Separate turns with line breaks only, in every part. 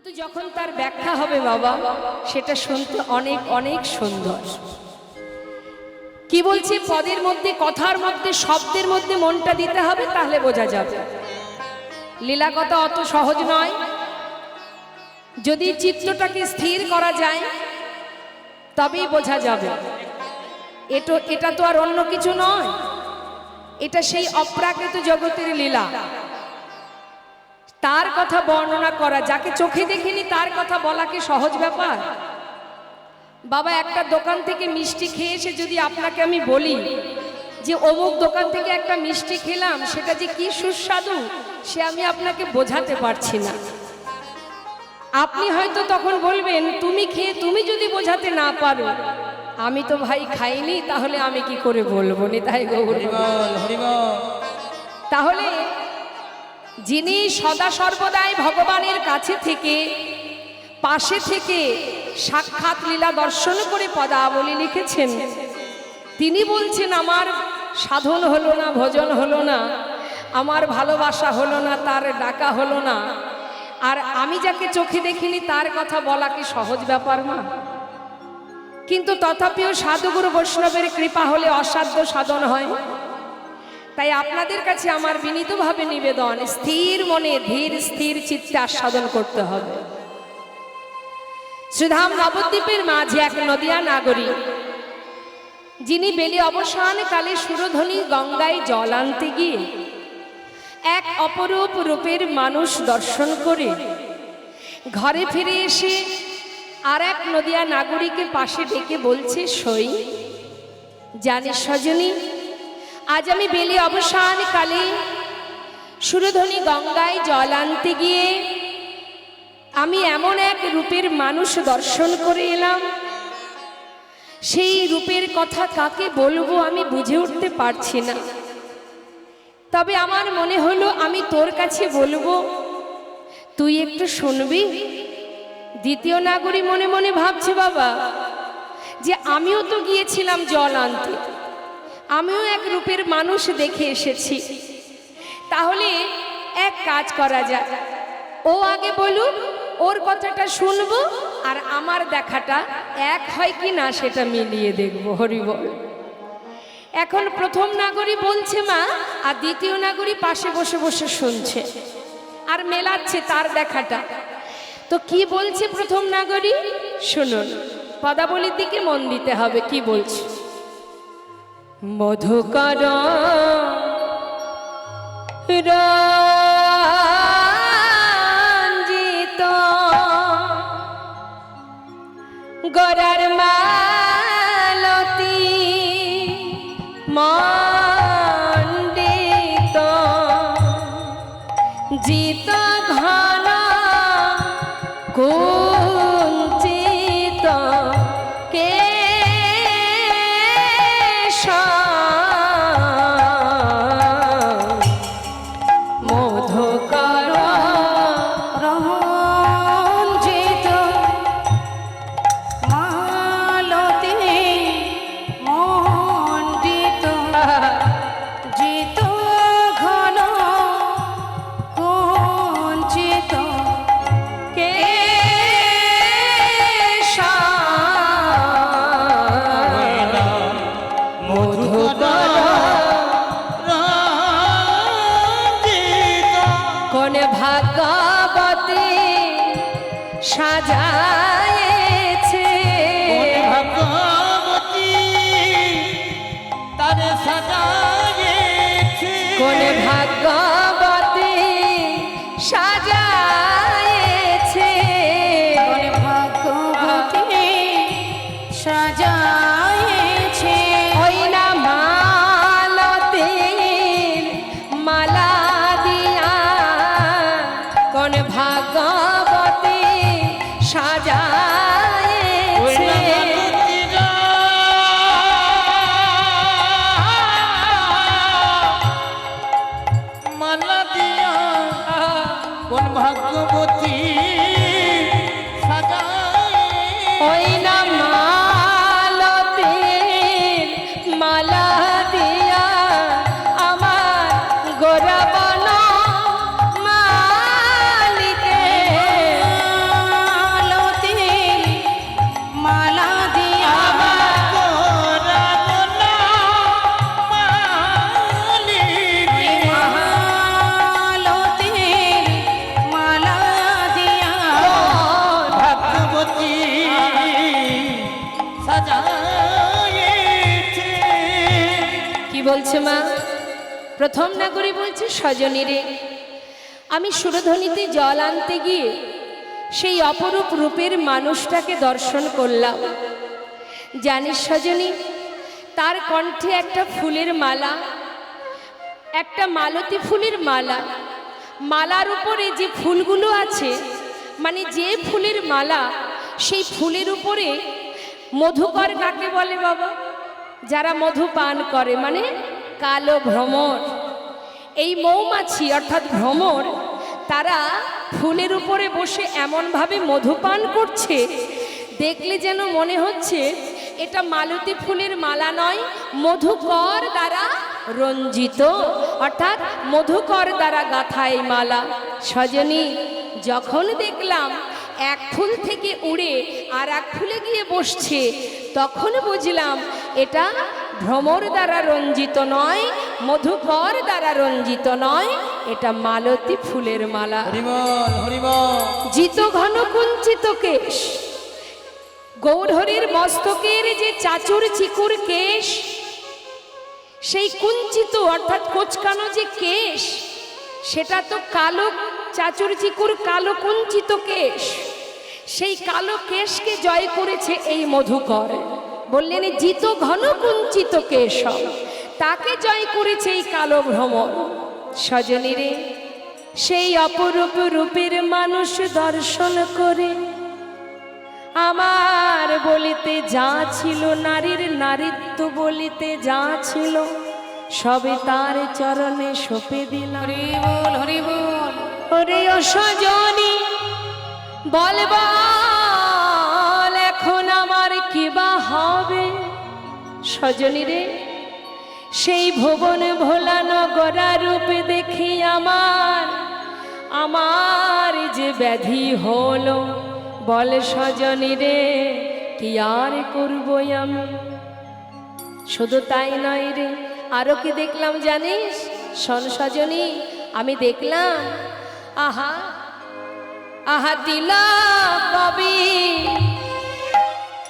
কিন্তু যখন তার ব্যাখ্যা হবে বাবা, সেটা শুনতে অনেক অনেক সুন্দর। কি বলছি, পদের মধ্যে, কথার মধ্যে, শব্দের মধ্যে মনটা দিতে হবে, তাহলে বোঝা যাবে। লীলা কথা অত সহজ নয়। যদি চিত্তটাকে স্থির করা যায় তবেই বোঝা যাবে। এটা তো আর অন্য কিছু নয়, এটা সেই অপ্রাকৃত জগতের লীলা। তার কথা বর্ণনা করা, যাকে চোখে দেখিনি তার কথা বলা কি সহজ ব্যাপার? বাবা, একটা দোকান থেকে মিষ্টি খেয়ে এসে যদি আপনাকে আমি বলি যে অমুক দোকান থেকে একটা মিষ্টি খেলাম, সেটা যে কি সুস্বাদু, সে আমি আপনাকে বোঝাতে পারছি না। আপনি হয়তো তখন বলবেন, তুমি খেয়ে তুমি যদি বোঝাতে না পারো, আমি তো ভাই খাইনি, তাহলে আমি কি করে বলবো? নিতাই গৌর। তাহলে যিনি সদা সর্বদাই ভগবানের কাছে থেকে, পাশে থেকে সাক্ষাৎ লীলা দর্শন করে পদাবলী লিখেছেন, তিনি বলছেন আমার সাধন হলো না, ভজন হলো না, আমার ভালোবাসা হলো না, তার ডাকা হলো না, আর আমি যাকে চোখে দেখিনি তার কথা বলা কি সহজ ব্যাপার না? কিন্তু তথাপিও সাধুগুরু বৈষ্ণবের কৃপা হলে অসাধ্য সাধন হয়। তাই আপনাদের কাছে আমার বিনীতভাবে নিবেদন, স্থির মনে ধীর স্থির চিত্তে আস্বাদন করতে হবে। শ্রীধাম নবদ্বীপের মাঝে এক নদিয়া নাগরী, যিনি বেলি অবসান কালে সুরধ্বনি গঙ্গায় জল আনতে গিয়ে এক অপরূপ রূপের মানুষ দর্শন করে ঘরে ফিরে এসে আর এক নদিয়া নাগরীকে পাশে ডেকে বলছে, সই জানিস সজনী, আজ আমি বেলি অবসান কালে সুরধ্বনি গঙ্গায় জল আনতে গিয়ে আমি এমন এক রূপের মানুষ দর্শন করে এলাম, সেই রূপের কথা কাকে বলবো আমি বুঝে উঠতে পারছি না। তবে আমার মনে হলো আমি তোর কাছে বলবো, তুই একটু শুনবি। দ্বিতীয় নাগরী মনে মনে ভাবছে, বাবা, যে আমিও তো গিয়েছিলাম জল আনতে, আমিও এক রূপের মানুষ দেখে এসেছি, তাহলে এক কাজ করা যায়, ও আগে বলুক, ওর কথাটা শুনবো, আর আমার দেখাটা এক হয় কি না সেটা মিলিয়ে দেখবো। হরি বল। এখন প্রথম নাগরী বলছে মা, আর দ্বিতীয় নাগরী পাশে বসে বসে শুনছে আর মেলাচ্ছে তার দেখাটা। তো কি বলছে প্রথম নাগরী শুনুন, পদাবলীর দিকে মন দিতে হবে। কি বলছে? মধুকর রঞ্জিত গরার মালতী মণ্ডিত জিত ঘন কুঞ্চিত কেশ মধুকর রঞ্জিত মালতী মণ্ডিত জিত ঘন কুঞ্চিত কেশ মধুকর কোন ভাগবতী সাজায়েছে, কোন ভাগবতী সাজায়েছে, কোন ভাগবতী সাজায়েছে, ওই না মালতীর মালা দিয়া কোন ভাগবতী সাজায়েছে,
মালা
বলছে মা? প্রথম নাগরী বলছে, সজনী রে, আমি সুরধনীতে জল আনতে গিয়ে সেই অপরূপ রূপের মানুষটাকে দর্শন করলাম। জানিস সজনী, তার কণ্ঠে একটা ফুলের মালা, একটা মালতী ফুলের মালা, মালার উপরে যে ফুলগুলো আছে, মানে যে ফুলের মালা, সেই ফুলের উপরে মধুকর কাকে বলে বাবা? যারা মধু পান করে, মানে কালো ভ্রমর। এই মৌমাছি অর্থাৎ ভ্রমর, তারা ফুলের উপরে বসে এমনভাবে মধু পান করছে, দেখলে যেন মনে হচ্ছে এটা মালতী ফুলের মালা নয়, মধুকর দ্বারা রঞ্জিত, অর্থাৎ মধুকর দ্বারা গাঁথা এই মালা। সজনী, যখন দেখলাম এক ফুল থেকে উড়ে আর এক ফুলে গিয়ে বসছে, তখন বুঝলাম এটা ভ্রমর দ্বারা রঞ্জিত নয়, মধুকর দ্বারা রঞ্জিত নয়, এটা মালতী ফুলের মালা।
হরিবল হরিবল।
জিত ঘন কুঞ্চিত কেশ, গৌরহরির মস্তকের যে চাচুর চিকুর কেশ, সেই কুঞ্চিত অর্থাৎ কোচকানো যে কেশ, সেটা তো কালো, চাচুর চিকুর কালো কুঞ্চিত কেশ, সেই কালো কেশকে জয় করেছে এই মধুকর। বললেন জিত ঘন কুঞ্চিত কেশ, তাকে জয় করেছে এই কালো ভ্রমর। সজনী রে, সেই অপরূপ রূপের মানুষ দর্শন করে আমার বলিতে যা ছিল, নারীর নারীত্ব বলিতে যা ছিল, সবে তার চরণে সঁপে দিলাম।
হরিবল হরিবল।
ওরে ও সজনী, বল বল এখন আমার কি বা হবে? সজনী রে, সেই ভুবন ভোলা নগরা রূপে দেখি আমার যে ব্যাধি হলো, বল সজনী রে, কি আর করবো আমি? শুধু তাই নয় রে, আরো কি দেখলাম জানিস? শোন সজনী, আমি দেখলাম আহা আহা তিলা কবি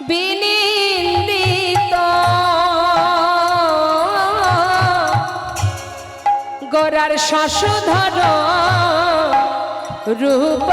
বিনিন্দিত, গোরার শশধর রূপ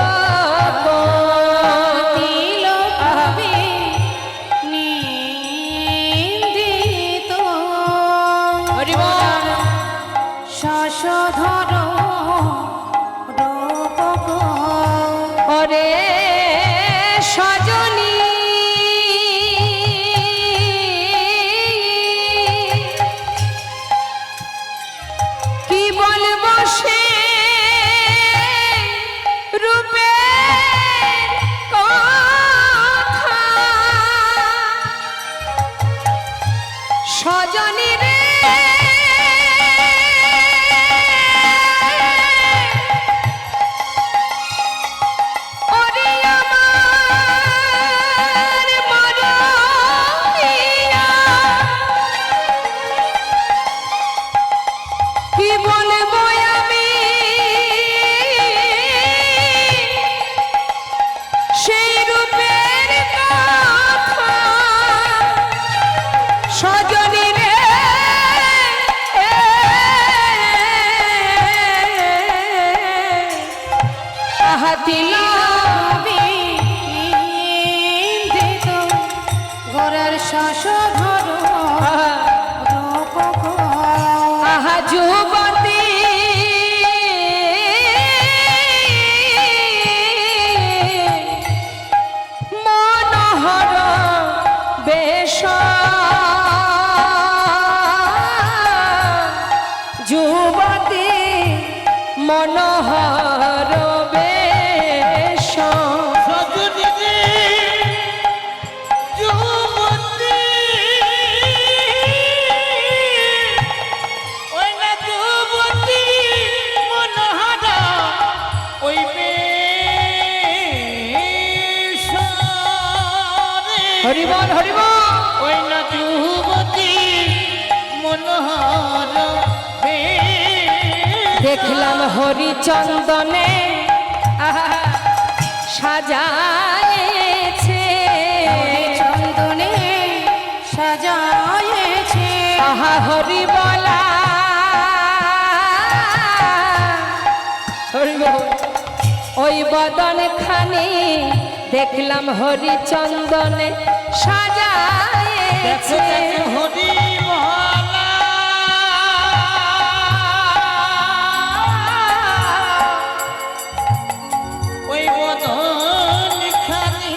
হরিবল হরিবল।
ওই না যুবতী মনোহর
দেখলাম হরিচন্দনে সাজায়েছে,
চন্দনে সাজায়েছে,
আহা হরি বলা বদন খানি দেখলাম হরিচন্দনে সাজায়েছে।
হরি মহলা ওই বদন খানি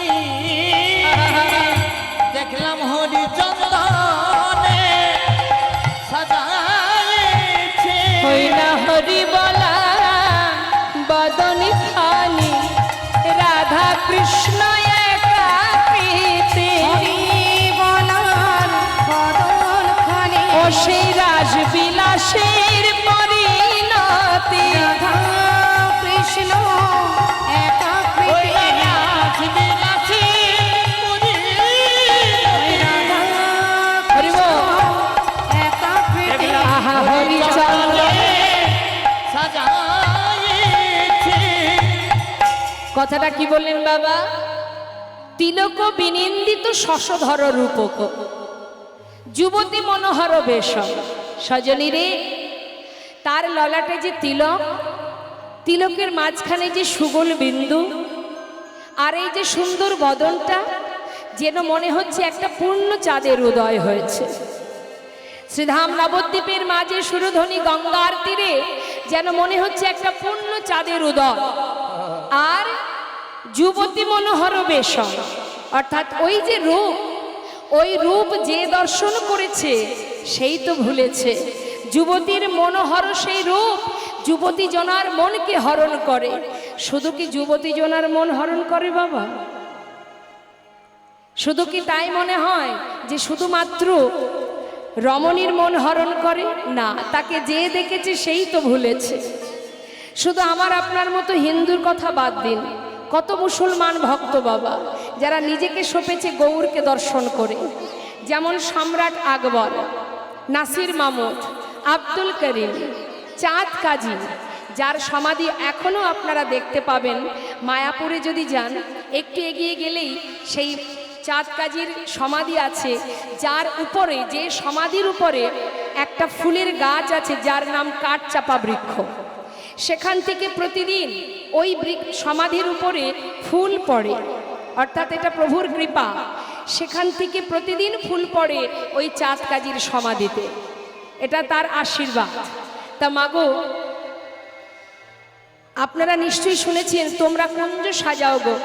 দেখলাম হরি চন্দনে সাজায়েছে।
হই না হরি বলা বদন খানি রাধা কৃষ্ণ একা প্রীতি। ও সেই রাসবিলাসের পরিণতি।
কৃষ্ণ একা
হরি বল। আহা হরিচন্দ্র। কথাটা কি বললেন বাবা? তিলক বিনিন্দিত শশধর রূপক যুবতী মনোহর বেশ। সজনী রে, তার ললাটে যে তিলক, তিলকের মাঝখানে যে সুগোল বিন্দু, আর এই যে সুন্দর বদনটা, যেন মনে হচ্ছে একটা পূর্ণ চাঁদের উদয় হয়েছে। শ্রীধাম নবদ্বীপের মাঝে সুরধ্বনি গঙ্গার তীরে যেন মনে হচ্ছে একটা পূর্ণ চাঁদের উদয়। আর যুবতী মনোহর বেশ, অর্থাৎ ওই যে রূপ, ওই রূপ যে দর্শন করেছে সেই তো ভুলেছে। যুবতীর মনোহর সেই রূপ যুবতী জনার মনকে হরণ করে। শুধু কি যুবতী জনার মন হরণ করে বাবা? শুধু কি তাই মনে হয় যে শুধুমাত্র রমণীর মন হরণ করে? না, তাকে যে দেখেছে সেই তো ভুলেছে। শুধু আমার আপনার মতো হিন্দুর কথা বাদ দিন, কত মুসলমান ভক্ত বাবা যারা নিজেকে সঁপেছে গৌরকে দর্শন করে। যেমন সম্রাট আকবর, নাসির মামুদ, আব্দুল করিম, চাঁদ কাজী, যার সমাধি এখনও আপনারা দেখতে পাবেন। মায়াপুরে যদি যান, একটু এগিয়ে গেলেই সেই চাঁদ কাজীর সমাধি আছে, যার উপরে, যে সমাধির উপরে একটা ফুলের গাছ আছে যার নাম কাঠচাপা বৃক্ষ। সেখান থেকে প্রতিদিন ওই সমাধির উপরে ফুল পড়ে, অর্থাৎ এটা প্রভুর কৃপা। সেখান থেকে প্রতিদিন ফুল পড়ে ওই চাঁদ কাজীর সমাধিতে, এটা তার আশীর্বাদ। তা মাগো, আপনারা নিশ্চয়ই শুনেছেন তোমরা কুঞ্জ সাজাও গো,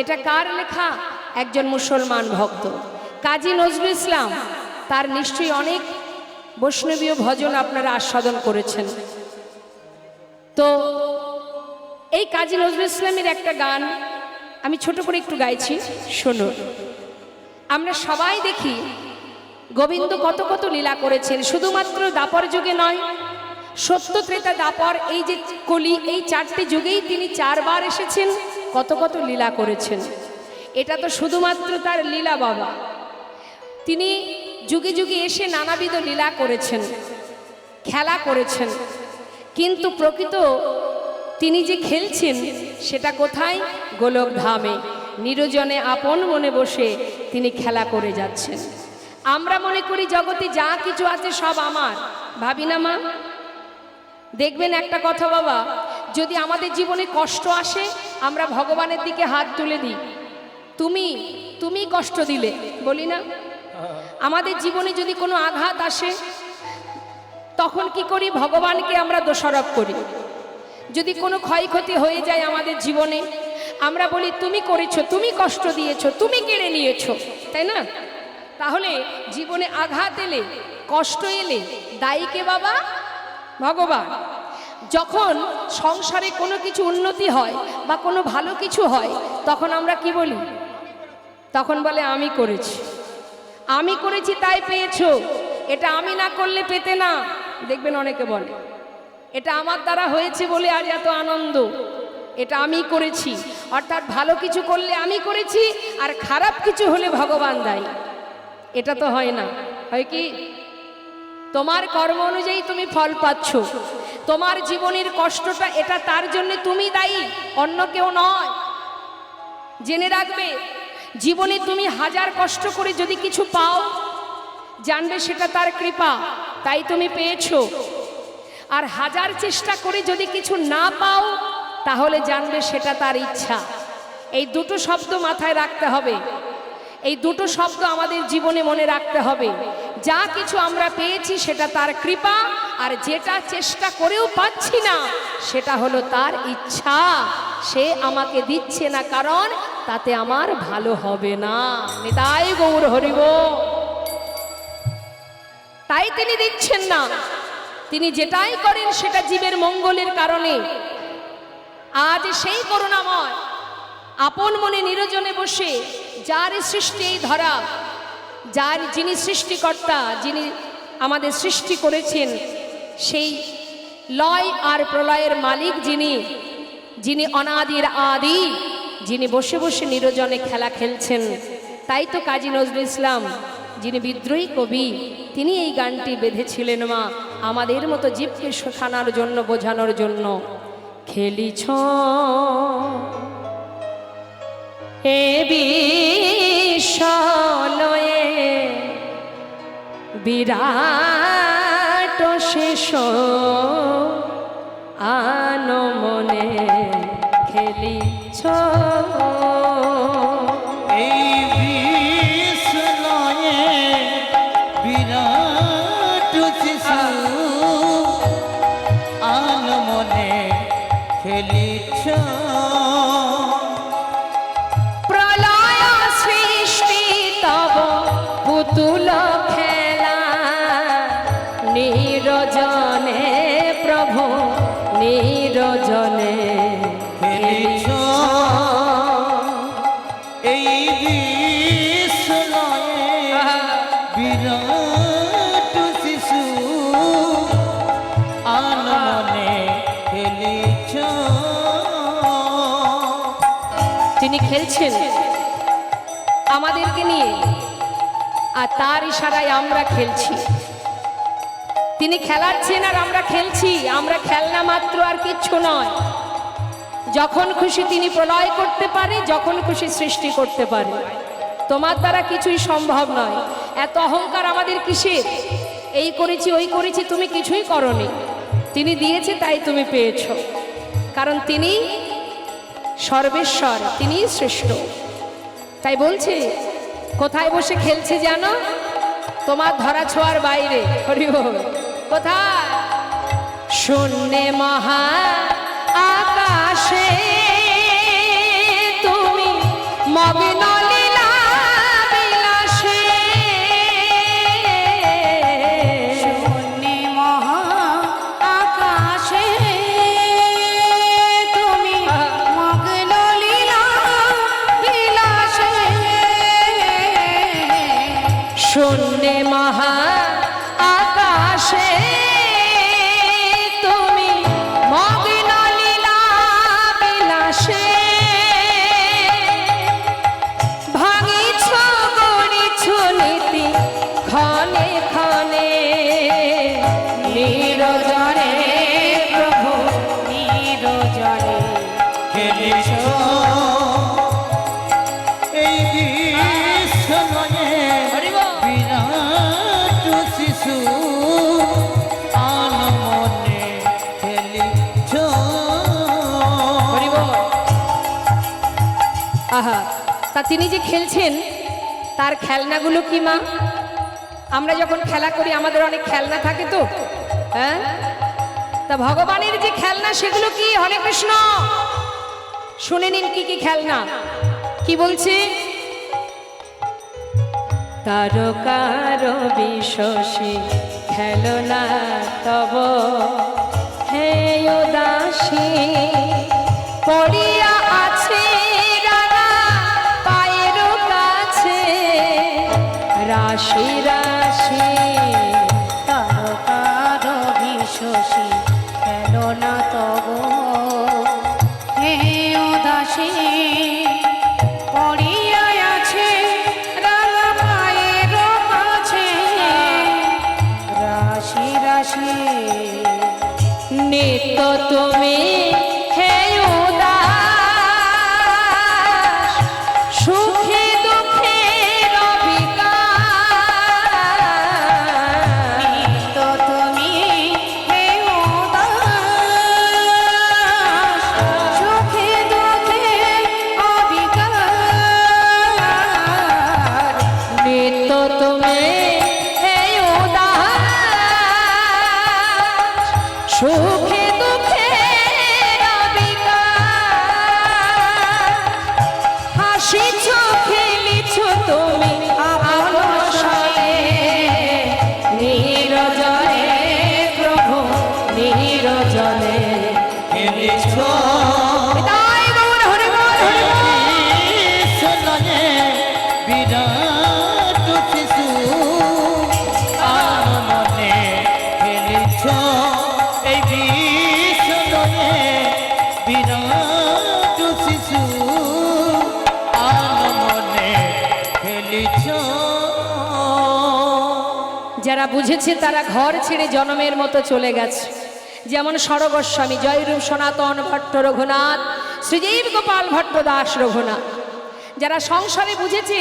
এটা কার লেখা? একজন মুসলমান ভক্ত কাজী নজরুল ইসলাম। তার নিশ্চয়ই অনেক বৈষ্ণবীয় ভজন আপনারা আস্বাদন করেছেন। তো এই কাজী নজরুল ইসলামের একটা গান আমি ছোট করে একটু গাইছি, শুনুন। আমরা সবাই দেখি গোবিন্দ কত কত লীলা করেছেন, শুধুমাত্র দাপর যুগে নয়, সত্য ত্রেতা দাপর, এই যে কলি, এই চারটি যুগেই তিনি চারবার এসেছেন, কত কত লীলা করেছেন। এটা তো শুধুমাত্র তার লীলা বাবা। তিনি যুগে যুগে এসে নানাবিধ লীলা করেছেন, খেলা করেছেন, কিন্তু প্রকৃত তিনি যে খেলছেন সেটা কোথায়? গোলক ধামে নিরজনে আপন মনে বসে তিনি খেলা করে যাচ্ছেন। আমরা মনে করি জগতে যা কিছু আছে সব আমার, ভাবি না মা? দেখবেন একটা কথা বাবা, যদি আমাদের জীবনে কষ্ট আসে আমরা ভগবানের দিকে হাত তুলে দিই, তুমি কষ্ট দিলে, বলি না? আমাদের জীবনে যদি কোনো আঘাত আসে তখন কি করি? ভগবানকে আমরা দোষারোপ করি। যদি কোনো ক্ষয়ক্ষতি হয়ে যায় আমাদের জীবনে, আমরা বলি তুমি করেছো, তুমি কষ্ট দিয়েছো, তুমি কেড়ে নিয়েছো, তাই না? তাহলে জীবনে আঘাত এলে, কষ্ট এলে দায়ী কে বাবা? ভগবান। যখন সংসারে কোনো কিছু উন্নতি হয় বা কোনো ভালো কিছু হয় তখন আমরা কি বলি? তখন বলে আমি করেছি, আমি করেছি তাই পেয়েছো, এটা আমি না করলে পেতে না। দেখবেন অনেকে বলে এটা আমার দ্বারা হয়েছে বলে আজ এত আনন্দ, এটা আমি করেছি। অর্থাৎ ভালো কিছু করলে আমি করেছি, আর খারাপ কিছু হলে ভগবান দায়ী। এটা তো হয় না। হয় কি? তোমার কর্ম অনুযায়ী তুমি ফল পাচ্ছ, তোমার জীবনের কষ্টটা এটা তার জন্য তুমি দায়ী, অন্য কেউ নয়। জেনে রাখবে, জীবনে তুমি হাজার কষ্ট করে যদি কিছু পাও, জানবে সেটা তার কৃপা, তাই তুমি পেয়েছো। আর হাজার চেষ্টা করে যদি কিছু না পাও, তাহলে জানবে সেটা তার ইচ্ছা। এই দুটো শব্দ মাথায় রাখতে হবে, এই দুটো শব্দ আমাদের জীবনে মনে রাখতে হবে। যা কিছু আমরা পেয়েছি সেটা তার কৃপা, আর যেটা চেষ্টা করেও পাচ্ছি না সেটা হলো তার ইচ্ছা। সে আমাকে দিচ্ছে না কারণ তাতে আমার ভালো হবে না। নিতাই গৌর হরি বল। তাই তিনি দিচ্ছেন না, তিনি যেটাই করেন সেটা জীবের মঙ্গলের কারণে। আজ সেই করুণাময় আপন মনে নিরজনে বসে যার সৃষ্টি এই ধরা, যিনি সৃষ্টিকর্তা, যিনি আমাদের সৃষ্টি করেছেন, সেই লয় আর প্রলয়ের মালিক যিনি অনাদির আদি, যিনি বসে বসে নিরজনে খেলা খেলছেন। তাই তো কাজী নজরুল ইসলাম, যিনি বিদ্রোহী কবি, তিনি এই গানটি বেঁধেছিলেন মা আমাদের মতো জীবকে শেখানোর জন্য, বোঝানোর জন্য। খেলিছ এ বিশ্বলয়ে বিরাট শেষ আনমনে খেলিছ
এই বিশ্বলয়ে বিরাট শিশু আনমনে খেলিছ।
প্রলয় সৃষ্টি তব পুতুল খেলা, নিরজনে প্রভু নিরজনে
খেলিছ এই বিশ্বলয়ে বিরাট শিশু আনমনে খেলিছ।
তিনি খেলছেন আমাদেরকে নিয়ে, আর তার ইশারায় আমরা খেলছি। তিনি খেলাচ্ছেন আর আমরা খেলছি। আমরা খেলনা মাত্র, আর কিচ্ছু নয়। যখন খুশি তিনি প্রলয় করতে পারে, যখন খুশি সৃষ্টি করতে পারে। তোমার দ্বারা কিছুই সম্ভব নয়। এত অহংকার আমাদের কিসের? এই করেছি ওই করেছি, তুমি কিছুই করনি। তিনি দিয়েছে তাই তুমি পেয়েছ, কারণ তিনি সর্বেশ্বর, তিনি শ্রেষ্ঠ। তাই বলছে কোথায় বসে খেলছে জানো? তোমার ধরা ছোঁয়ার বাইরে। হরি বল। কোথায়? শূন্যে মহা আকাশে তুমি মগ্ন লীলা বিলাসে।
শূন্যে মহা আকাশে তুমি মগ্ন লীলা বিলাসে।
শূন্যে মহা আকাশে তুমি মগ্ন লীলা বিলাসে। ভাঙিছ গড়িছ নীতি ক্ষণে ক্ষণে, নিরজনে প্রভু নিরজনে
খেলিছ এই বিশ্বলয়ে বিরাট শিশু আনমনে খেলিছ।
হরি বল। আহা, তা তিনি যে খেলছেন তার খেলনাগুলো কি মা? আমরা যখন খেলা করি আমাদের অনেক খেলনা থাকে তো, হ্যাঁ? তা ভগবানের যে খেলনা সেগুলো কি? হরে কৃষ্ণ। শুনে নিন কি কি খেলনা। কি বলছে? তারকার বিশ্বসী খেলনা তব হে উদাসী, পড়িয়া আছে রাঙা পায়ের কাছে রাশি রাশি।
তারকার বিশ্বসী খেলনা তব হে উদাসী, পড়িয়া আছে রাঙা পায়ের কাছে রাশি রাশি।
নিত্য তুমি হে উদাস, সুখে দুঃখে বিকাশ হাসিছ খেলিছ তুমি আপন সনে নিরজনে প্রভু নিরজনে
খেলিছ
তাই গৌর হরি বল, হরি বল।
কৃষ্ণয়ে বিরাট শিশু আনমনে খেলিছ এই কৃষ্ণয়ে বিরাট শিশু আনমনে খেলিছ।
যারা বুঝেছে তারা ঘর ছেড়ে জনমের মতো চলে গেছে, যেমন সরগোস্বামী, জয়রূপ সনাতন ভট্ট রঘুনাথ, শ্রীজীব গোপাল ভট্ট দাস রঘুনাথ। যারা সংসারে বুঝেছে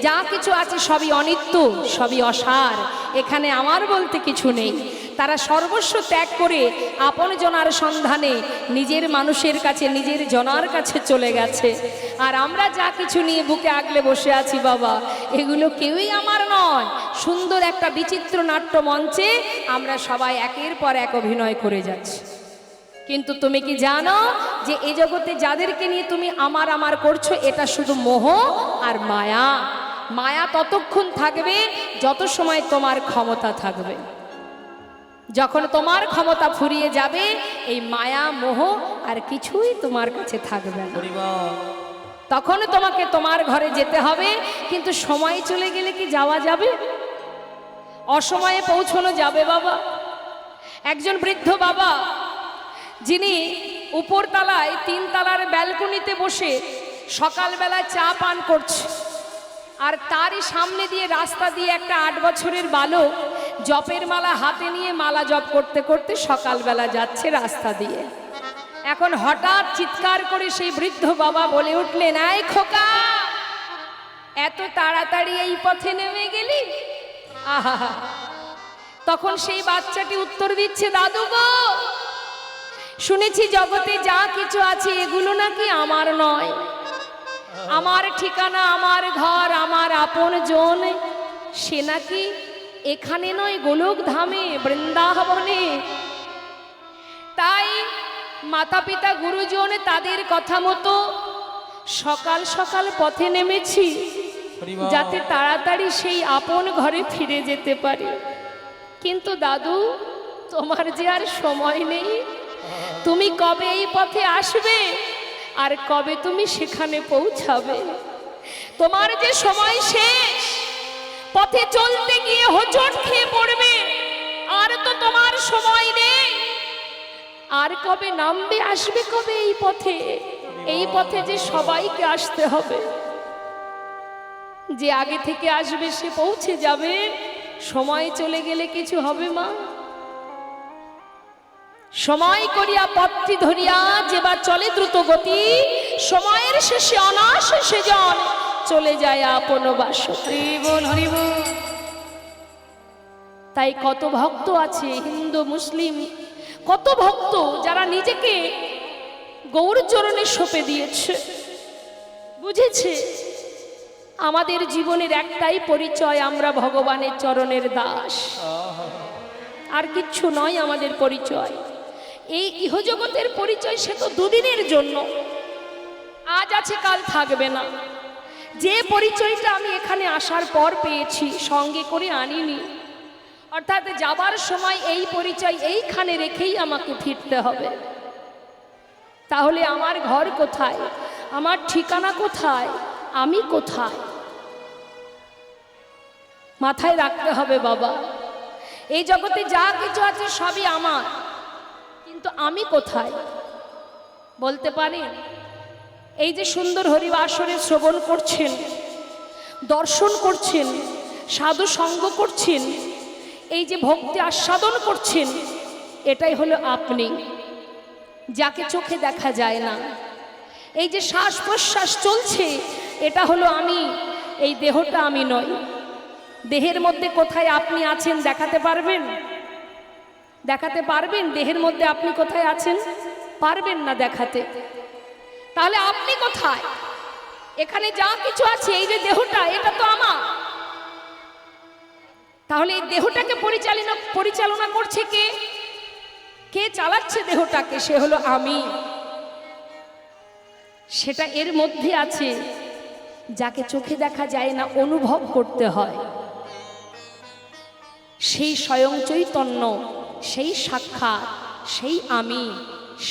যা কিছু আছে সবই অনিত্য, সবই অসার, এখানে আমার বলতে কিছু নেই, তারা সর্বস্ব ত্যাগ করে আপন জনার সন্ধানে নিজের মানুষের কাছে, নিজের জনার কাছে চলে গেছে। আর আমরা যা কিছু নিয়ে বুকে আগলে বসে আছি বাবা, এগুলো কেউই আমার নয়। সুন্দর একটা বিচিত্র নাট্য মঞ্চে আমরা সবাই একের পর এক অভিনয় করে যাচ্ছি। কিন্তু তুমি কি জানো যে এই জগতে যাদেরকে নিয়ে তুমি আমার আমার করছো, এটা শুধু মোহ আর মায়া। মায়া ততক্ষণ থাকবে যত সময় তোমার ক্ষমতা থাকবে। যখন তোমার ক্ষমতা ফুরিয়ে যাবে, এই মায়া মোহ আর কিছুই তোমার কাছে থাকবে না। তখন তোমাকে তোমার ঘরে যেতে হবে। কিন্তু সময় চলে গেলে কি যাওয়া যাবে? অসময়ে পৌঁছানো যাবে বাবা? একজন বৃদ্ধ বাবা, যিনি উপরতলায় 3 তলার ব্যালকনিতে বসে সকালবেলা চা পান করছে, আর তারই সামনে দিয়ে রাস্তা দিয়ে একটা 8 বছরের বালক জপের মালা হাতে নিয়ে মালা জপ করতে করতে সকালবেলা যাচ্ছে রাস্তা দিয়ে। এখন হঠাৎ চিৎকার করে সেই বৃদ্ধ বাবা বলে উঠলেন, এই খোকা, এত তাড়াতাড়ি এই পথে নেমে গেলি? আহা! তখন সেই বাচ্চাটি উত্তর দিচ্ছে, দাদু গো, শুনেছি জগতে যা কিছু আছে এগুলো নাকি আমার নয়। আমার ঠিকানা, আমার ঘর, আমার আপন জন, সে নাকি এখানে নয়, গোলক ধামে, বৃন্দাবনে। তাই মাতা পিতা গুরুজন তাদের কথা মতো সকাল সকাল পথে নেমেছি, যাতে তাড়াতাড়ি সেই আপন ঘরে ফিরে যেতে পারি। কিন্তু দাদু, তোমার যে আর সময় নেই। তুমি কবে এই পথে আসবে আর কবে তুমি সেখানে পৌঁছাবে? তোমার যে সময় শেষ, পথে চলতে গিয়ে হোঁচট খেয়ে পড়বে, আর তো তোমার সময় নেই। আর কবে নামবে, আসবে কবে এই পথে? এই পথে যে সবাইকে আসতে হবে। যে আগে থেকে আসবে সে পৌঁছে যাবে, সময় চলে গেলে কিছু হবে মা? সময় করিয়া পথটি ধরিয়া যেবা চলে দ্রুত গতি, সময়ের শেষে অনায়াসে সেজন চলে যায় আপন বাসতে।
হরি বল।
তাই কত ভক্ত আছে, হিন্দু মুসলিম, কত ভক্ত যারা নিজেকে গৌর চরণে সঁপে দিয়েছে, বুঝেছে আমাদের জীবনের একটাই পরিচয়, আমরা ভগবানের চরণের দাস, আর কিচ্ছু নয় আমাদের পরিচয়। এই ইহজগতের পরিচয় সে তো দুদিনের জন্য, আজ আছে কাল থাকবে না। যে পরিচয়টা আমি এখানে আসার পর পেয়েছি, সঙ্গে করে আনিনি, অর্থাৎ যাবার সময় এই পরিচয় এইখানে রেখেই আমাকে ফিরতে হবে। তাহলে আমার ঘর কোথায়, আমার ঠিকানা কোথায়, আমি কোথায়? মাথায় রাখতে হবে বাবা, এই জগতে যা কিছু আছে সবই আমার, কিন্তু আমি কোথায় বলতে পারেন? এই যে সুন্দর হরিবাসরে শ্রবণ করছেন, দর্শন করছেন, সাধু সঙ্গ করছেন, এই যে ভক্তি আস্বাদন করছেন, এটাই হলো আপনি, যাকে চোখে দেখা যায় না। এই যে শ্বাস প্রশ্বাস চলছে, এটা হলো আমি, এই দেহটা আমি নই। দেহের মধ্যে কোথায় আপনি আছেন দেখাতে পারবেন? দেখাতে পারবেন দেহের মধ্যে আপনি কোথায় আছেন? পারবেন না দেখাতে। তাহলে আপনি কোথায়? এখানে যা কিছু আছে, এই যে দেহটা, এটা তো আমার। তাহলে এই দেহটাকে পরিচালনা করছে কে? কে চালাচ্ছে দেহটাকে? সে হলো আমি। সেটা এর মধ্যে আছে, যাকে চোখে দেখা যায় না, অনুভব করতে হয়, সেই স্বয়ং চৈতন্য, সেই সাক্ষাৎ, সেই আমি,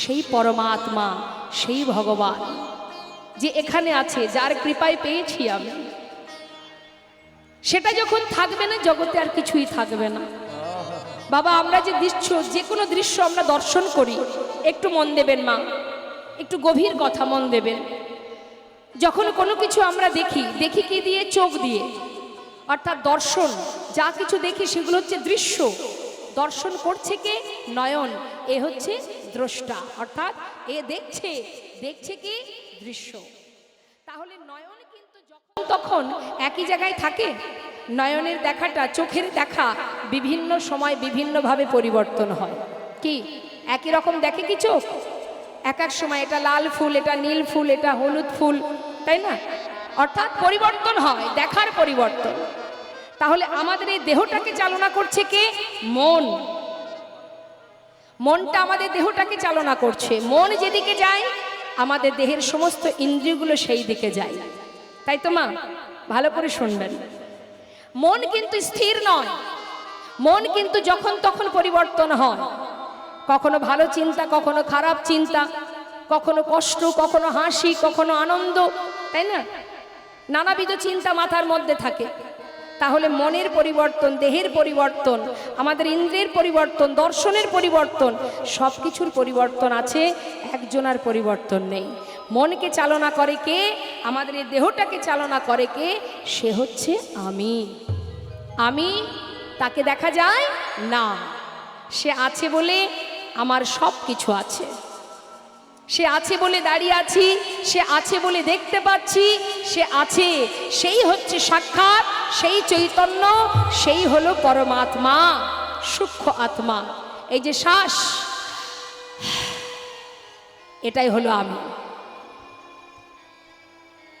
সেই পরমাত্মা, সেই ভগবান যে এখানে আছে, যার কৃপায় পেয়েছি আমি, সেটা যখন থাকবে না, জগতে আর কিছুই থাকবে না। বাবা, আমরা যে দৃশ্য, যে কোনো দৃশ্য আমরা দর্শন করি, একটু মন দেবেন মা, একটু গভীর কথা মন দেবেন। যখন কোনো কিছু আমরা দেখি, দেখি কি দিয়ে? চোখ দিয়ে, অর্থাৎ দর্শন। যা কিছু দেখি সেগুলো হচ্ছে দৃশ্য। দর্শন করছে কে? নয়ন। এ হচ্ছে দ্রষ্টা, অর্থাৎ এ দেখছে, দেখছে কি? দৃশ্য। তাহলে নয়ন কিন্তু যখন তখন একই জায়গায় থাকে? নয়নের দেখাটা, চোখের দেখা বিভিন্ন সময় বিভিন্নভাবে পরিবর্তন হয়। কি একই রকম দেখে কি চোখ? এক এক সময় এটা লাল ফুল, এটা নীল ফুল, এটা হলুদ ফুল, তাই না? অর্থাৎ পরিবর্তন হয়, দেখার পরিবর্তন। তাহলে আমাদের এই দেহটাকে চালনা করছে কে? মন। মনটা আমাদের দেহটাকে চালনা করছে। মন যেদিকে যায়, আমাদের দেহের সমস্ত ইন্দ্রিয়গুলো সেই দিকে যায়, তাই তো মা? ভালো করে শুনবেন। মন কিন্তু স্থির নয়, মন কিন্তু যখন তখন পরিবর্তন হয়। কখনো ভালো চিন্তা, কখনো খারাপ চিন্তা, কখনো কষ্ট, কখনো হাসি, কখনো আনন্দ, তাই না? নানাবিধ চিন্তা মাথার মধ্যে থাকে। তাহলে মনের পরিবর্তন, দেহের পরিবর্তন, আমাদের ইন্দ্রিয়ের পরিবর্তন, দর্শনের পরিবর্তন, সব কিছুর পরিবর্তন আছে, একজনের পরিবর্তন নেই। মনকে চালনা করে কে? আমাদের এই দেহটাকে চালনা করে কে? সে হচ্ছে আমি। আমি, তাকে দেখা যায় না। সে আছে বলে আমার সব কিছু আছে। সে আছে বলে দাঁড়িয়ে আছি, সে আছে বলে দেখতে পাচ্ছি, সে আছে, সেই হচ্ছে সাক্ষাৎ, সেই চৈতন্য, সেই হলো পরমাত্মা, সূক্ষ্ম আত্মা। এই যে শ্বাস, এটাই হলো আমি।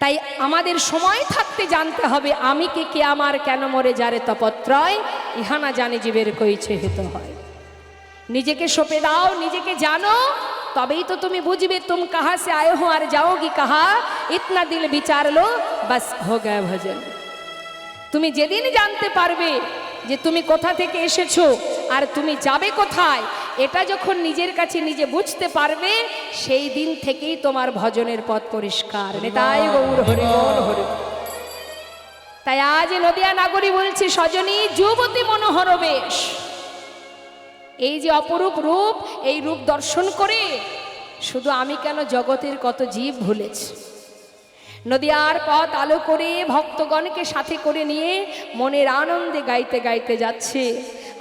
তাই আমাদের সময় থাকতে জানতে হবে আমি কে আমার, কেন মরে যারে তপত্রয়, ইহা না জানে জীবের কইছে হেত হয়। নিজেকে সঁপে দাও, নিজেকে জানো, তবেই তো তুমি বুঝবে তুম কাহা সে আয়ে হো আর যাওগি কাহা, ইতনা দিল বিচার লো বাস হো গয়া ভজন। তুমি যেদিন জানতে পারবে যে তুমি কোথা থেকে এসেছো আর তুমি যাবে কোথায়, এটা যখন নিজের কাছে নিজে বুঝতে পারবে, সেই দিন থেকেই তোমার ভজনের পথ পরিষ্কার। তাই গৌর হরি বল হরি। তাই আজ নদিয়া নাগরী বলছি, সজনী যুবতী মনোহর বেশ। এই যে অপরূপ রূপ, এই রূপ দর্শন করে শুধু আমি কেন, জগতের কত জীব ভুলেছে। নদিয়ার পথ আলো করে ভক্তগণকে সাথে করে নিয়ে মনের আনন্দে গাইতে গাইতে যাচ্ছে।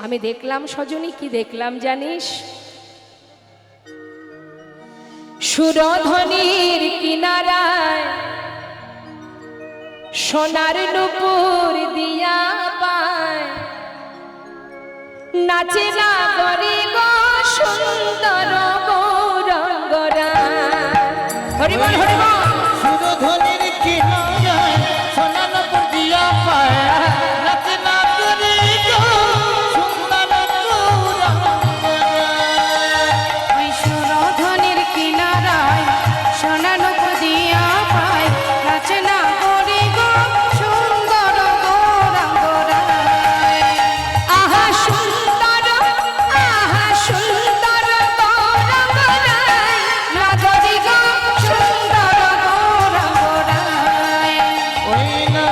আমি দেখলাম সজনী, কি দেখলাম জানিস? সুরধ্বনির কিনারায় সোনার নুপুর দিয়া পায়, নাচে নাগরি গো সুন্দর গৌরঙ্গরা। হরিবল হরিবল।
সুরধ্বনির কিনারায় সোনার নুপুর দিয়া পায়, নাচে নাগরি গো সুন্দর গৌরঙ্গরা।
ওই সুরধ্বনির কিনারায় সোনা নুপুর দিয়া পায়, নাচে নাগরি গো সুন্দর গৌরাঙ্গরায়।
আহা সুন্দর, আহা সুন্দর গৌরঙ্গরায়,
নাগরি গো সুন্দর গৌরাঙ্গরায়।
ওই না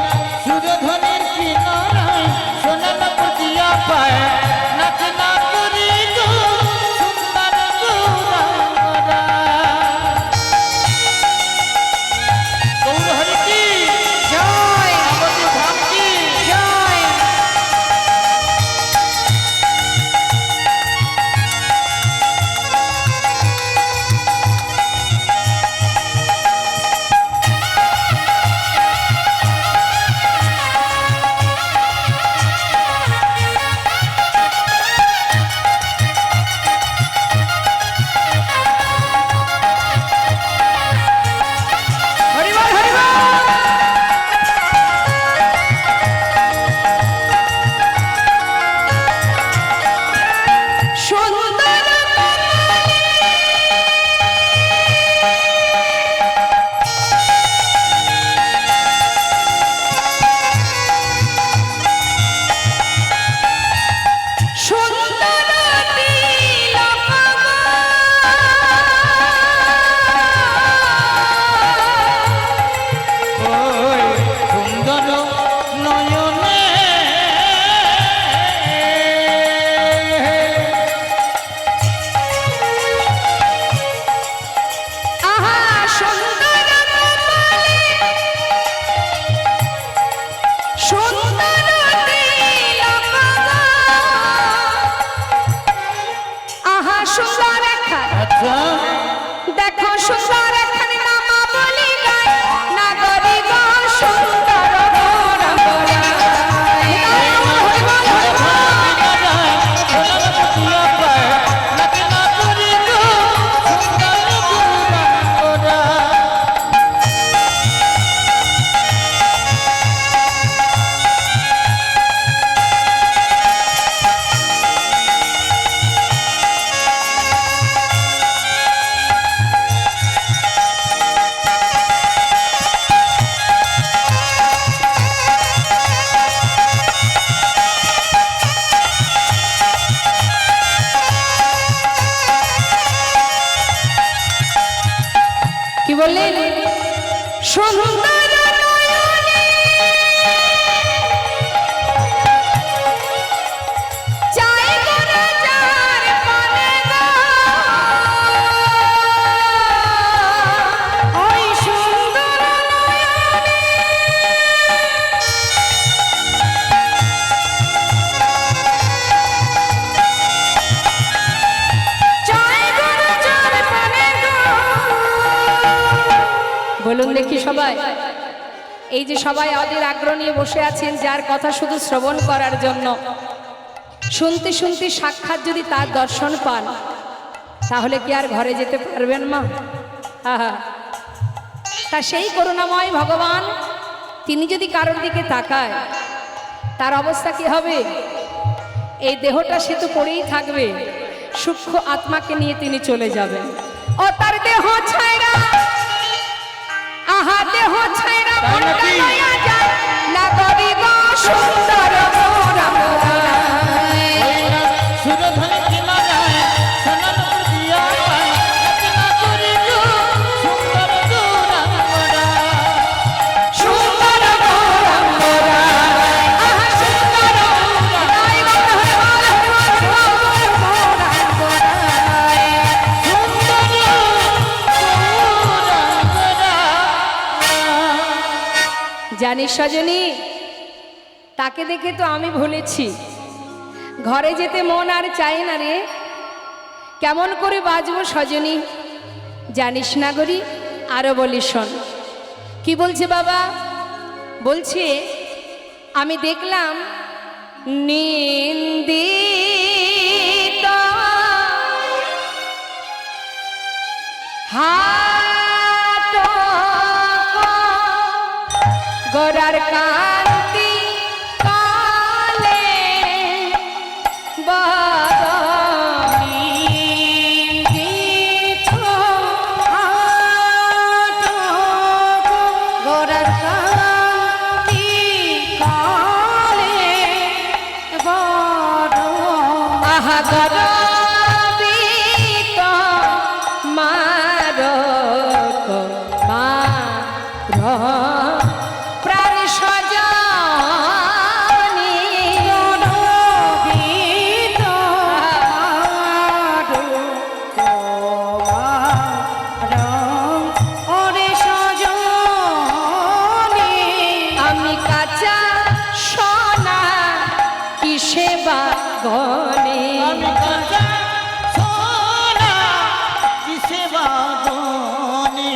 সুরধ্বনির কিনারায় সোনার নুপুর দিয়া পায়, নাচে নাগরি গো সুন্দর গৌরঙ্গরা। গৌর হরি কি
জয়
ভগবতী ধাম কি
জয়।
সুন্দর একখানি নামা বলি গায় নাগরি গো সুন্দর গৌরাঙ্গরা কি বললেন সুন্দর নয়নে চাই গো রাজার পানে গো
ওই সুন্দর নয়নে চাই গো রাজার পানে গো।
বলুন দেখি সবাই, এই যে সবাই অধীর আগ্রহ নিয়ে বসে আছেন যার কথা শুধু শ্রবণ করার জন্য, শুনতে শুনতে সাক্ষাৎ যদি তার দর্শন পান তাহলে কি আর ঘরে যেতে পারবেন মা? আহা, তা সেই করুণাময় ভগবান তিনি যদি কারোর দিকে তাকায় তার অবস্থা কি হবে? এই দেহটা সে তো পড়েই থাকবে, সূক্ষ্ম আত্মাকে নিয়ে তিনি চলে যাবেন। ও তার দেহ ছাইরা আহা দেহ ছাইরা মনটা লইয়া যায় নাগরি গো সুন্দর গৌরাঙ্গরা
সুরধন কিনারায় সোনার দিয়া পায় রচনা করি গো সুন্দর গৌরাঙ্গরা
সুন্দর গৌরাঙ্গরা আহা সুন্দর রাই জানিস সজনী, তাকে দেখে তো আমি ভুলেছি, ঘরে যেতে মন আর চাই না রে। কেমন করে বাঁচবো সজনী জানিস না গরি? আরো বলি শোন কি বলছে বাবা। বলছে আমি দেখলাম নিন্দিত হাত গোরার কান্তি কালে
গোরার কান্তি কালে বড়
আহা গরবিত মারক মার প্রাণ সজনী
গরবিত ওরে সজনী
আমি কাঁচা সোনা কিসে বাগনে
আমি কাঁচা সোনা কিসে বাগনে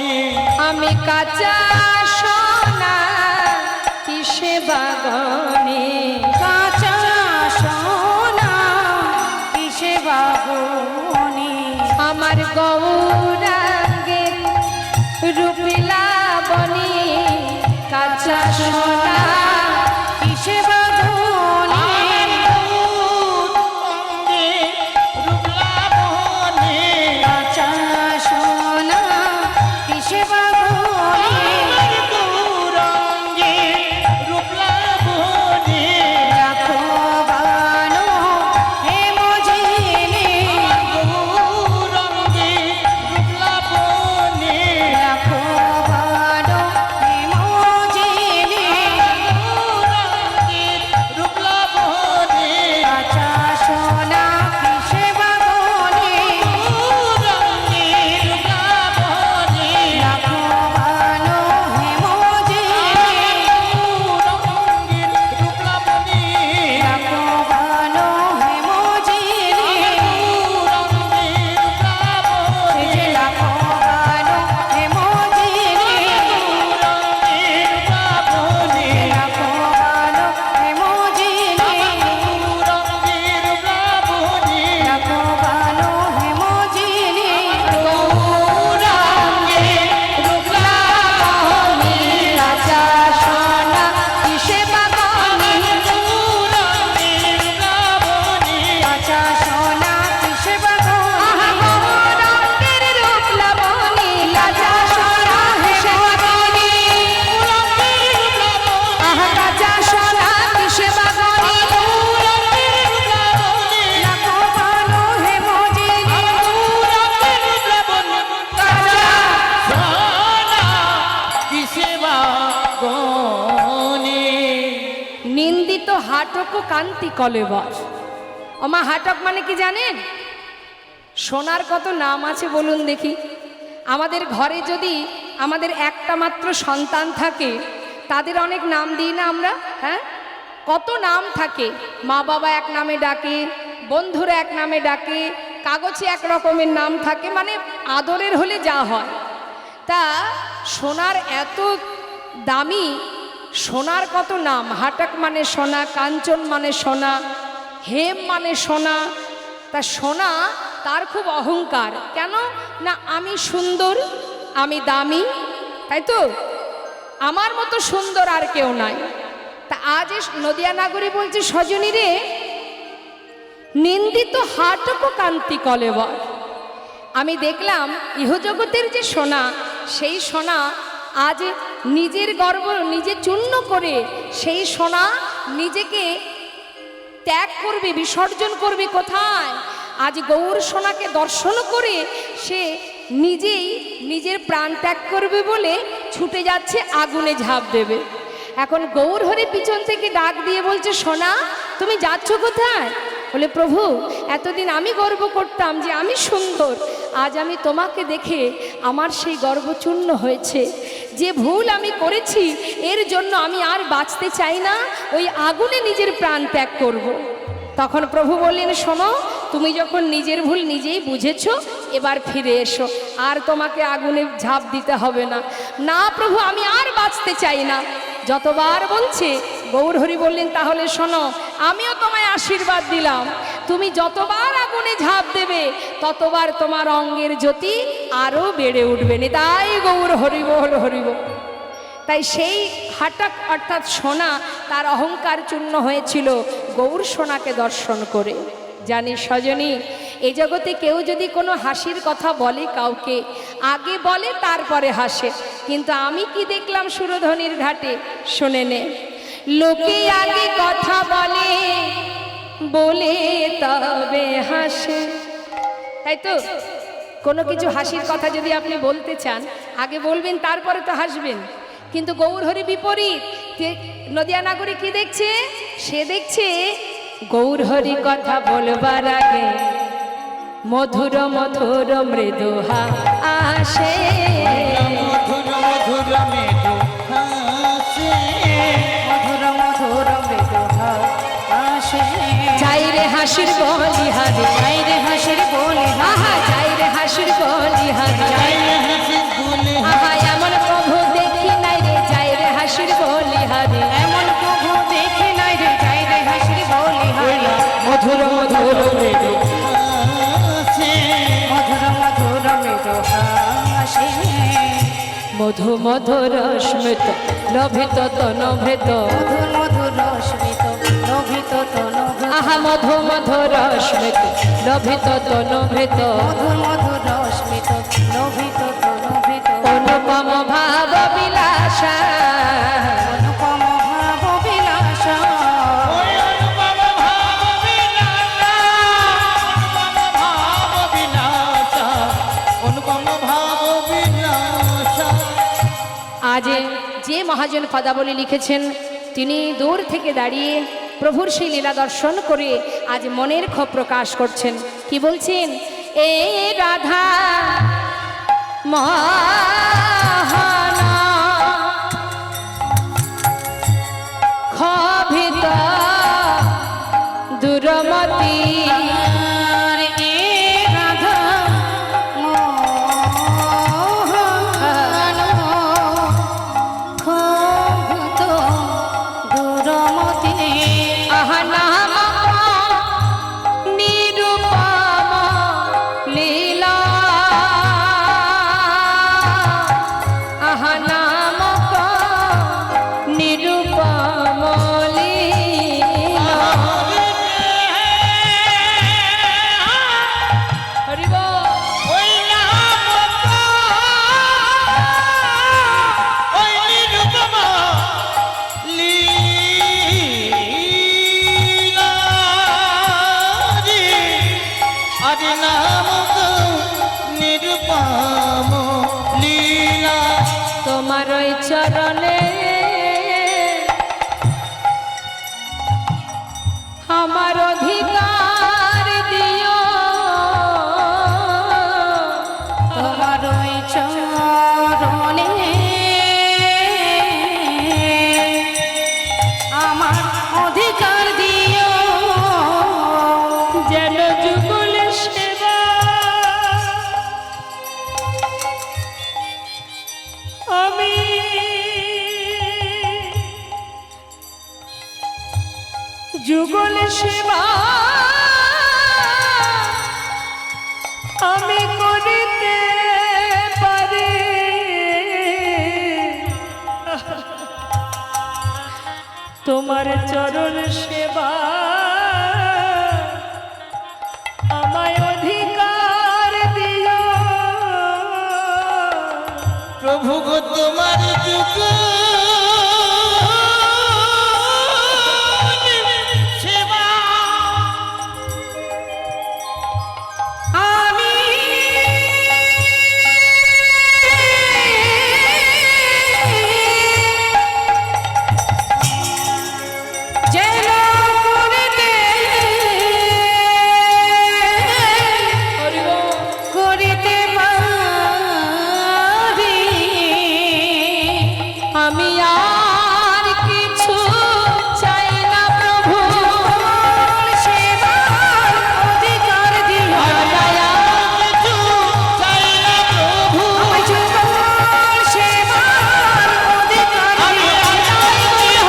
আমি কাঁচা সোনা কিসে বাগনে
কাঁচা সোনা কিসে বাবনি
আমার গৌরাঙ্গের রূপিলা বনি কাঁচা সোনা
কিসে বাবনি
অঙ্গে রূপলা বনে
কাঁচা সোনা কিসে বাবনি
গৌরাঙ্গে রূপলা বনে
রাখো বানো হে মজিনে
গৌরাঙ্গে রূপলা বনে
রাখো বানো হে মজিনে
হাটক কান্তি কলেবর। ওমা হাটক মানে কি জানেন? সোনার কত নাম আছে বলুন দেখি। আমাদের ঘরে যদি আমাদের একটা মাত্র সন্তান থাকে, তাদের অনেক নাম দিই না আমরা? হ্যাঁ, কত নাম থাকে। মা বাবা এক নামে ডাকে, বন্ধুরা এক নামে ডাকে, কাগজে এক রকমের নাম থাকে, মানে আদরের হলে যা হয়। তা সোনার এত দামি, সোনার কত নাম। হাটক মানে সোনা, কাঞ্চন মানে সোনা, হেম মানে সোনা। তা সোনা তার খুব অহংকার। কেন না? আমি সুন্দর, আমি দামি, তাই তো? আমার মতো সুন্দর আর কেউ নাই। তা আজ নদিয়া নাগরী বলছে, সজনী রে, নিন্দিত হাটক কান্তি কলেবর। আমি দেখলাম ইহজগতের যে সোনা, সেই সোনা আজ নিজের গর্ব নিজে চূর্ণ করে সেই সোনা নিজেকে ত্যাগ করবে, বিসর্জন করবে কোথায়? আজ গৌর সোনাকে দর্শন করে সে নিজেই নিজের প্রাণ ত্যাগ করবে বলে ছুটে যাচ্ছে, আগুনে ঝাঁপ দেবে। এখন গৌর হরি পিছন থেকে ডাক দিয়ে বলছে, সোনা তুমি যাচ্ছ কোথায়? বলে, প্রভু এতদিন আমি গর্ব করতাম যে আমি সুন্দর, আজ আমি তোমাকে দেখে আমার সেই গর্ব চূর্ণ হয়েছে। যে ভুল আমি করেছি এর জন্য আমি আর বাঁচতে চাই না, ওই আগুনে নিজের প্রাণ ত্যাগ করব। তখন প্রভু বললেন, শোনো, তুমি যখন নিজের ভুল নিজেই বুঝেছো, এবার ফিরে এসো, আর তোমাকে আগুনে ঝাঁপ দিতে হবে না। না প্রভু, আমি আর বাঁচতে চাই না। যতবার বলছে, গৌর হরি বললেন, তাহলে শোনো, আমিও তোমায় আশীর্বাদ দিলাম, তুমি যতবার আগুনে ঝাঁপ দেবে ততবার তোমার অঙ্গের জ্যোতি আরও বেড়ে উঠবে। তাই গৌর হরিবোল হরিবোল। তাই সেই হাটক অর্থাৎ সোনা, তার অহংকার চূর্ণ হয়েছিল গৌর সোনাকে দর্শন করে। জানি সজনী, এই জগতে কেউ যদি কোনো হাসির কথা বলে কাউকে, আগে বলে তারপরে হাসে। কিন্তু আমি কি দেখলাম সুরধনির ঘাটে, শুনে নে। লোকে আগে কথা বলে, বলে তবে হাসে। তাই তো? কোনো কিছু হাসির কথা যদি আপনি বলতে চান, আগে বলবেন তারপরে তো হাসবেন। কিন্তু গৌর হরি বিপরীত। নদিয়া নাগরী কি দেখছে? সে দেখছে গৌর হরি কথা বলবার আগে মধুর মধুর মৃদু আসে,
মধুর মধুর মৃদু হাসে,
মধুর মধুর মৃদু আসে।
চাই রে হাসির বলিহারি,
চাই রে হাসির বলে,
আহা চাই রে হাসির বলিহারি,
চাই হাসি গুলে,
আহা এমন প্রভু দেখি নাই রে, চাই রে হাসির বলিহারি,
এমন প্রভু দেখি নাই রে, চাই রে হাসির বলে।
মধুর মধুর মৃদু
হাসে,
মধুর মধুর মৃদু আসে।
মধু মধুর স্মিত লোভিত তনভৃত,
মধুর মধুর স্মিত লোভিত তনভৃত,
আহা মধু মধুর স্মিত লোভিত তনভৃত,
মধুর মধুর স্মিত লোভিত তনভৃত,
অনুপম ভাব বিলাসা,
অনুপম ভাব বিলাসা,
ওই অনুপম ভাব বিলাসা, অনুপম ভাব বিলাসা, অনুপম ভাব বিলাসা।
আজ যে মহাজন পদাবলী লিখেছেন, তিনি দূর থেকে দাঁড়িয়ে প্রভুর সেই লীলা দর্শন করে আজ মনের ক্ষোভ প্রকাশ করছেন। কি বলছেন? এ রাধা মহানা ক্ষোভিত দুরমতি,
আর এ রাধা মোহন ক্ষোভিত দুরমতি,
আহা নাম নিরূপম লীলা, আহা নাম নিরূপম লীলা। যুগল সেবা আমি করিতে পারি, তোমার চরণ সেবা আমায় অধিকার দিও।
প্রভু গো তোমার যুগ সেবা
আমি যেন করিতে করিতে পারি, আমি আর কিছু চাই না প্রভু, সেবার অধিকার দিও।
কিছু চাই না প্রভু
আমায় যুগল সেবার অধিকার
আমি
দিও।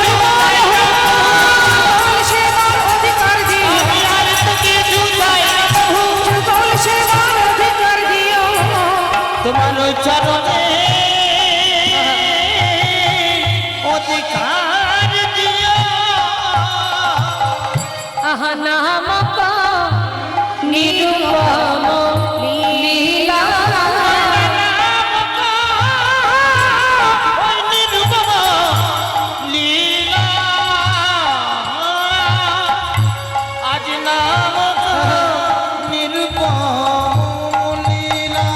সেবার অধিকার দিও।
আর তো কিছু চাই না প্রভু
যুগল সেবার অধিকার দিও।
তোমার চরণে অধিকার দিও।
আহা নামক নিরুপম লীলা,
ওই নিরুপম লীলা আজ নামক নিরুপম লীলা।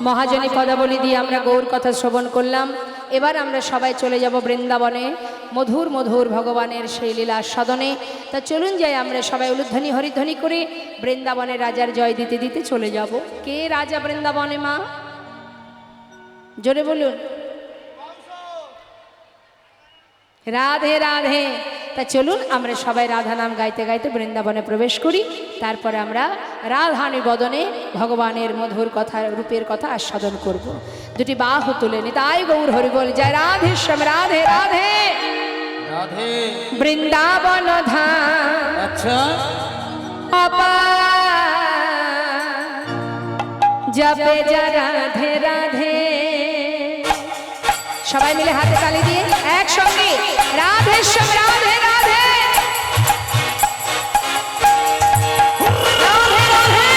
মহাজনী পদাবলী দিয়ে আমরা গৌর কথা শ্রবণ করলাম। এবার আমরা সবাই চলে যাব বৃন্দাবনে, মধুর মধুর ভগবানের সেই লীলা সদনে। তা চলুন যাই আমরা সবাই উলুধ্বনি হরিধ্বনি করে বৃন্দাবনের রাজার জয় দিতে দিতে চলে যাব। কে রাজা বৃন্দাবনে মা? জোরে বলুন। রাধে রাধে। তা চলুন আমরা সবাই রাধা নাম গাইতে গাইতে বৃন্দাবনে প্রবেশ করি। তারপরে আমরা রাধানি বদনে ভগবানের মধুর কথা রূপের কথা আস্বাদন করব। দুটি বাহু তুলে নিতাই গৌর হরি বল জয় রাধেশ্যাম রাধে রাধে।
রাধে
বৃন্দাবন ধাম
আচ্ছা
অপার, জপে যা রাধে রাধে। সবাই মিলে হাতে তালি দিয়ে একসঙ্গে রাধেশ্যাম রাধে রাধে। রাধে রাধে।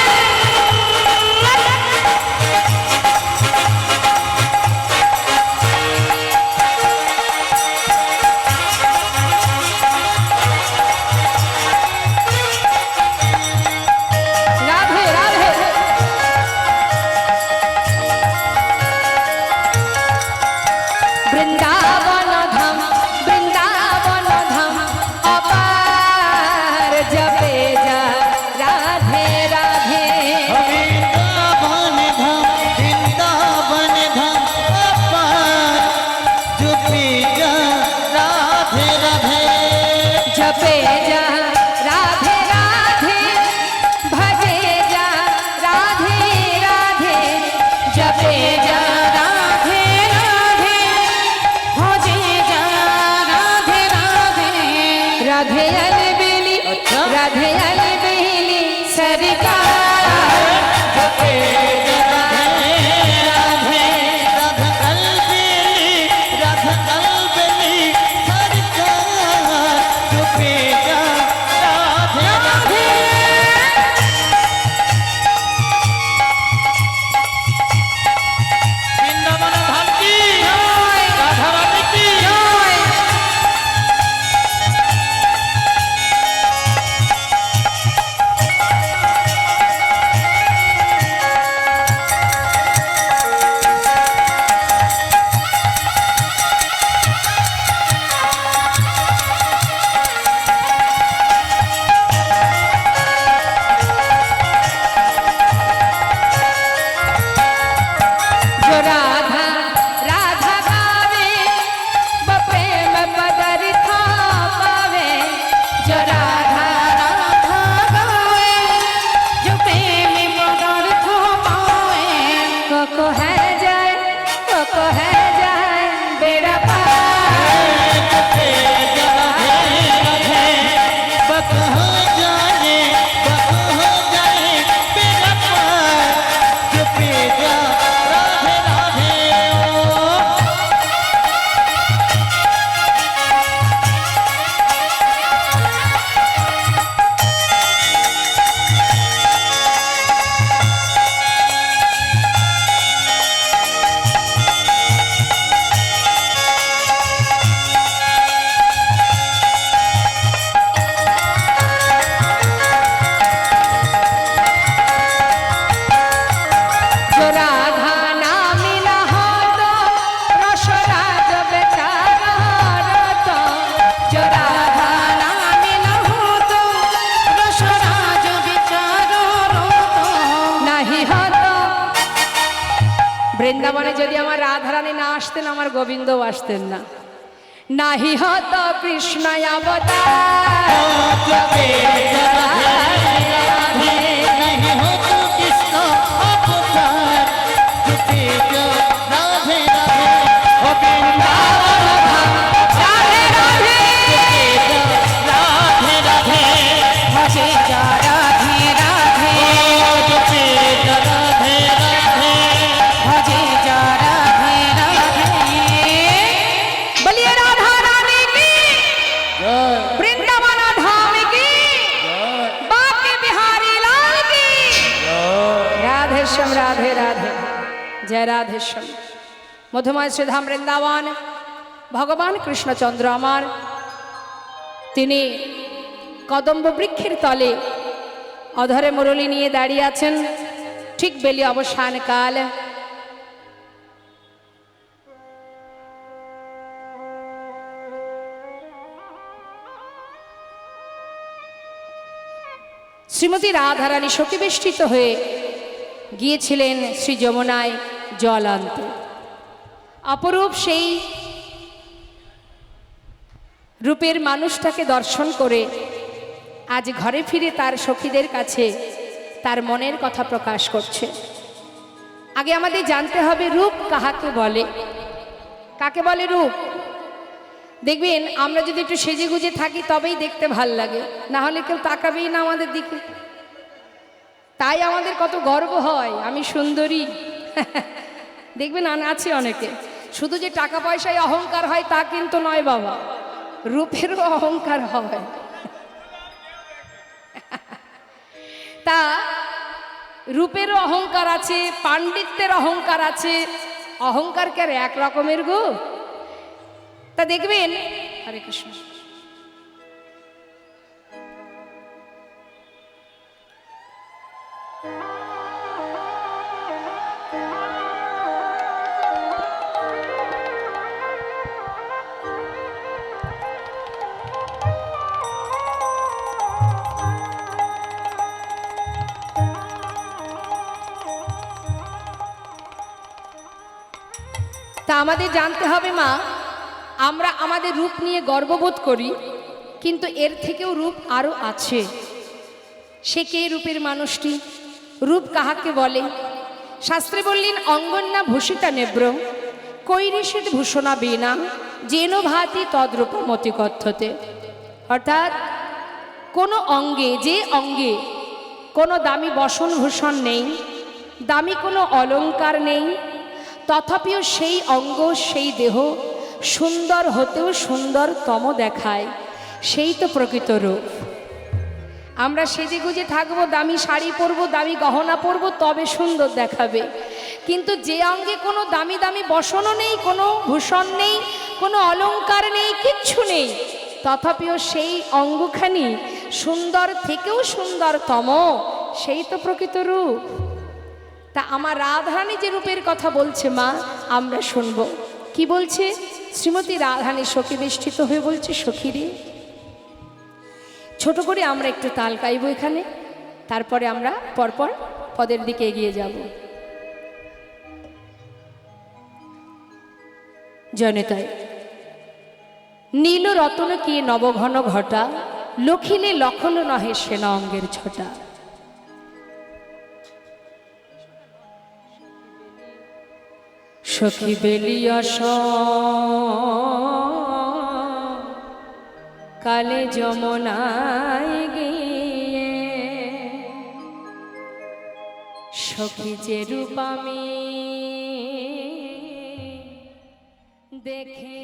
রাধে রাধে। বৃন্দাবন ধাম বৃন্দাবন ধাম অপার, জপে যা রাধে রাধে।
বৃন্দাবন ধাম বৃন্দাবন ধাম অপার, জপে যা রাধে রাধে।
জপে যা রাধে রাধে, ভজে যা রাধে রাধে। জপে যা রাধে রাধে, ভজে যা রাধে রাধে। রাধে अलबेली
अच्छा।
राधे अलबेली सरकार,
जपे राधे राधे राधा कलबेली राधा कलबेली सरकार, जपे राधे राधे। বৃন্দাবন ধাম কি রাধা রানী কি
যদি আমার রাধারানী না আসতেন আমার গোবিন্দও আসতেন না। নাহি হত কৃষ্ণ অবতার राधे राधे जय राधेश्याम। मधुमय श्रीधाम वृंदावन भगवान कृष्णचंद्र आमार तिनी कदम्ब वृक्षेर तले अधरे मुरली निये दाड़िये आछेन। ठीक बेली अवसान काल श्रीमती राधारानी शोकबिष्टित हुए গিয়েছিলেন শ্রী যমুনায় জল আনতে। অপরূপ সেই রূপের মানুষটাকে দর্শন করে আজ ঘরে ফিরে তার সখীদের কাছে তার মনের কথা প্রকাশ করছে। আগে আমাদের জানতে হবে রূপ কাহাকে বলে, কাকে বলে রূপ। দেখবেন আমরা যদি একটু সেজে গুজে থাকি তবেই দেখতে ভাল লাগে, না হলে কেউ তাকাবেই না আমাদের দিকে। তাই আমাদের কত গর্ব হয় আমি সুন্দরী। দেখবেন আছে অনেকে, শুধু যে টাকা পয়সায় অহংকার হয় তা কিন্তু নয় বাবা, রূপেরও অহংকার হয়। তা রূপেরও অহংকার আছে, পাণ্ডিত্যের অহংকার আছে, অহংকার কে আর এক রকমের গো। তা দেখবেন হরে কৃষ্ণ তা আমাদের জানতে হবে মা, আমরা আমাদের রূপ নিয়ে গর্ববোধ করি, কিন্তু এর থেকেও রূপ আরও আছে। সে কে রূপের মানুষটি? রূপ কাহাকে বলে? শাস্ত্রে বললেন অঙ্গন্যা ভূষিতা নেব্র কৈরিষিত ভূষণা বীণা যেন ভাতি তদ্রূপমতি কথ্যতে। অর্থাৎ কোনো অঙ্গে, যে অঙ্গে কোনো দামি বসনভূষণ নেই, দামি কোনো অলংকার নেই, তথাপিও সেই অঙ্গ সেই দেহ সুন্দর হতেও সুন্দরতম দেখায়, সেই তো প্রকৃত রূপ। আমরা সেজে গুজে থাকবো, দামি শাড়ি পরবো, দামি গহনা পরবো, তবে সুন্দর দেখাবে। কিন্তু যে অঙ্গে কোনো দামি দামি বসনও নেই, কোনো ভূষণ নেই, কোনো অলংকার নেই, কিচ্ছু নেই, তথাপিও সেই অঙ্গখানি সুন্দর থেকেও সুন্দরতম, সেই তো প্রকৃত রূপ। তা আমার রাধারানী যে রূপের কথা বলছে মা, আমরা শুনবো কি বলছে। শ্রীমতী রাধারানী শোকবিষ্টিত হয়ে বলছে, সখীরে, ছোট করে আমরা একটু তাল গাইব এখানে, তারপরে আমরা পরপর পদের দিকে এগিয়ে যাব। জনতায় নীল রতন কি নবঘন ঘটা, লখিলে লখল নহে সেনা অঙ্গের ছটা। সখী বেলিয়স কালে যমুনায় গিয়ে, সখী যে রূপ আমি দেখে